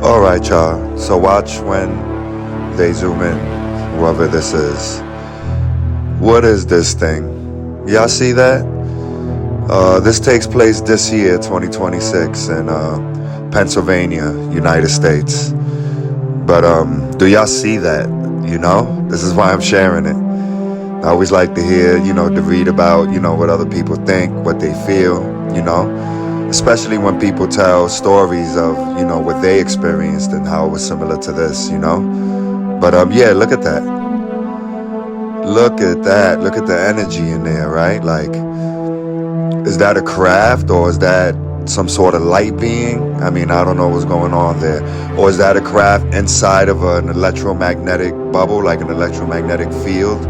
Alright, y'all, so watch when they zoom in, whoever this is. What is this thing? Y'all see that? This takes place this year, 2026, in Pennsylvania, United States. But do y'all see that? You know, this is why I'm sharing it. I always like to hear, to read about, what other people think, what they feel, especially when people tell stories of, what they experienced and how it was similar to this, But yeah, look at that. Look at that. Look at the energy in there, right? Like, is that a craft or is that some sort of light being? I mean, I don't know what's going on there. Or is that a craft inside of an electromagnetic bubble, like an electromagnetic field?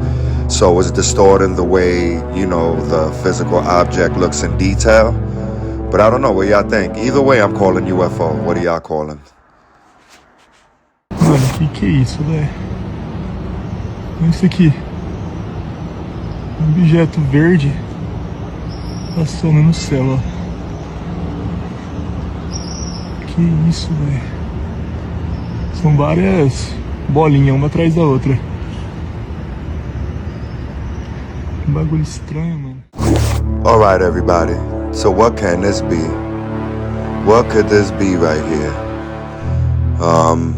So it's distorting the way, the physical object looks in detail. But I don't know, what y'all think? Either way, I'm calling UFO. What do y'all call them? Mano, que é isso, velho? Olha isso aqui. Um objeto verde passando no céu, ó. Que isso, velho? São várias bolinhas, uma atrás da outra. Um bagulho estranho, mano. Alright, everybody. So what can this be? What could this be right here?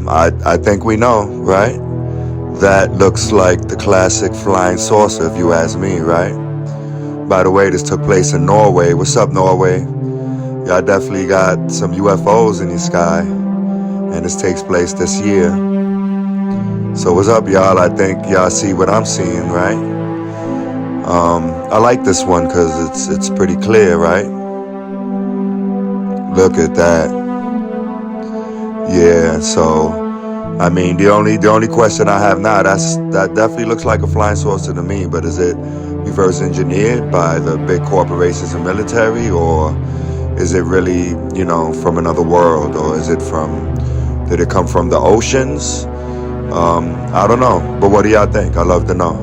I think we know, right? That looks like the classic flying saucer, if you ask me, right? By the way, this took place in Norway. What's up, Norway? Y'all definitely got some UFOs in the sky, and this takes place this year. So what's up, y'all? I think y'all see what I'm seeing, right? I like this one because it's pretty clear, right? Look at that. Yeah, so I mean, the only question I have now, that definitely looks like a flying saucer to me, but is it reverse engineered by the big corporations and military, or is it really, from another world, or did it come from the oceans? I don't know, but what do y'all think? I'd love to know.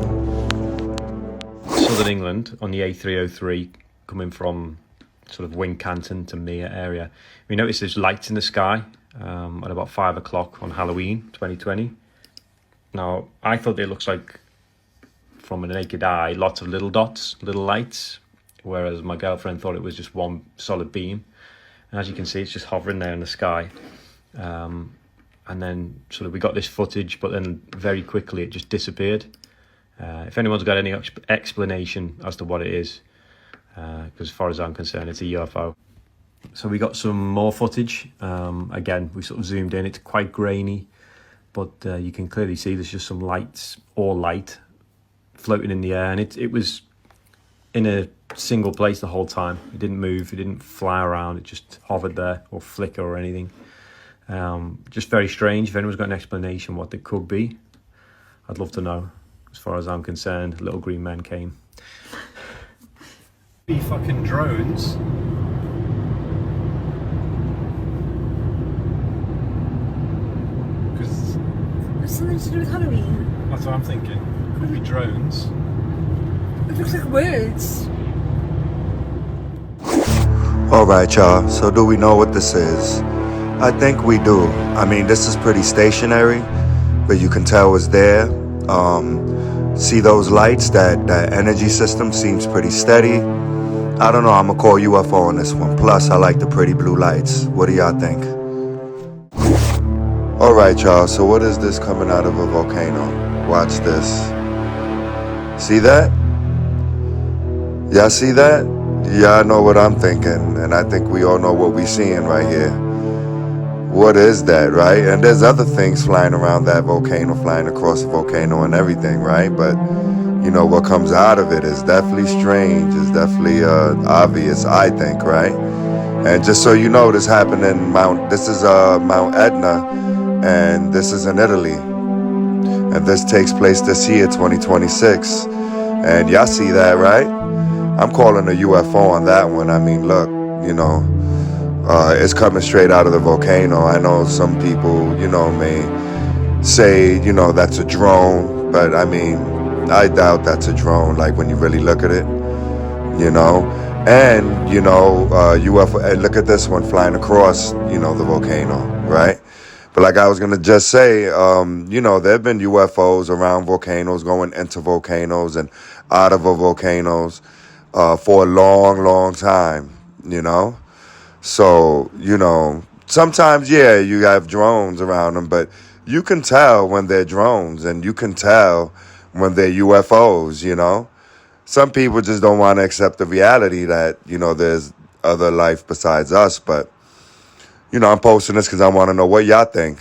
Southern England on the A303 coming from sort of Wincanton to Mere area. We noticed there's lights in the sky at about 5 o'clock on Halloween 2020. Now, I thought it looks like, from a naked eye, lots of little dots, little lights, whereas my girlfriend thought it was just one solid beam. And as you can see, it's just hovering there in the sky. And then sort of we got this footage, but then very quickly it just disappeared. If anyone's got any explanation as to what it is, because as far as I'm concerned, it's a UFO. So we got some more footage. Again, we sort of zoomed in. It's quite grainy, but you can clearly see there's just some lights or light floating in the air, and it was in a single place the whole time. It didn't move. It didn't fly around. It just hovered there or flicker or anything. Just very strange. If anyone's got an explanation what it could be, I'd love to know. As far as I'm concerned, little green men came. Be fucking drones. Because What's something to do with Halloween? that's what I'm thinking. Could be drones. It looks like words. Alright, y'all, so do we know what this is? I think we do. I mean, this is pretty stationary, but you can tell it's there. See those lights? That energy system seems pretty steady. I don't know, I'm gonna call UFO on this one. Plus, I like the pretty blue lights. What do y'all think? Alright, y'all, so what is this coming out of a volcano? Watch this. See that? Y'all see that? Y'all know what I'm thinking, and I think we all know what we're seeing right here. What is that, right? And there's other things flying around that volcano, flying across the volcano and everything, right? But, what comes out of it is definitely strange. It's definitely obvious, I think, right? And just so you know, this happened in Mount Etna, and this is in Italy. And this takes place this year, 2026. And y'all see that, right? I'm calling a UFO on that one. I mean, look, you know, it's coming straight out of the volcano. I know some people, you know, may say, you know, that's a drone, but I mean, I doubt that's a drone, like when you really look at it, you know. And, you know, UFO, look at this one flying across, you know, the volcano, right? But like I was going to just say, you know, there have been UFOs around volcanoes, going into volcanoes and out of volcanoes for a long, long time, you know. So, you know, sometimes, yeah, you have drones around them, but you can tell when they're drones and you can tell when they're UFOs, you know. Some people just don't want to accept the reality that, you know, there's other life besides us, but you know, I'm posting this because I want to know what y'all think.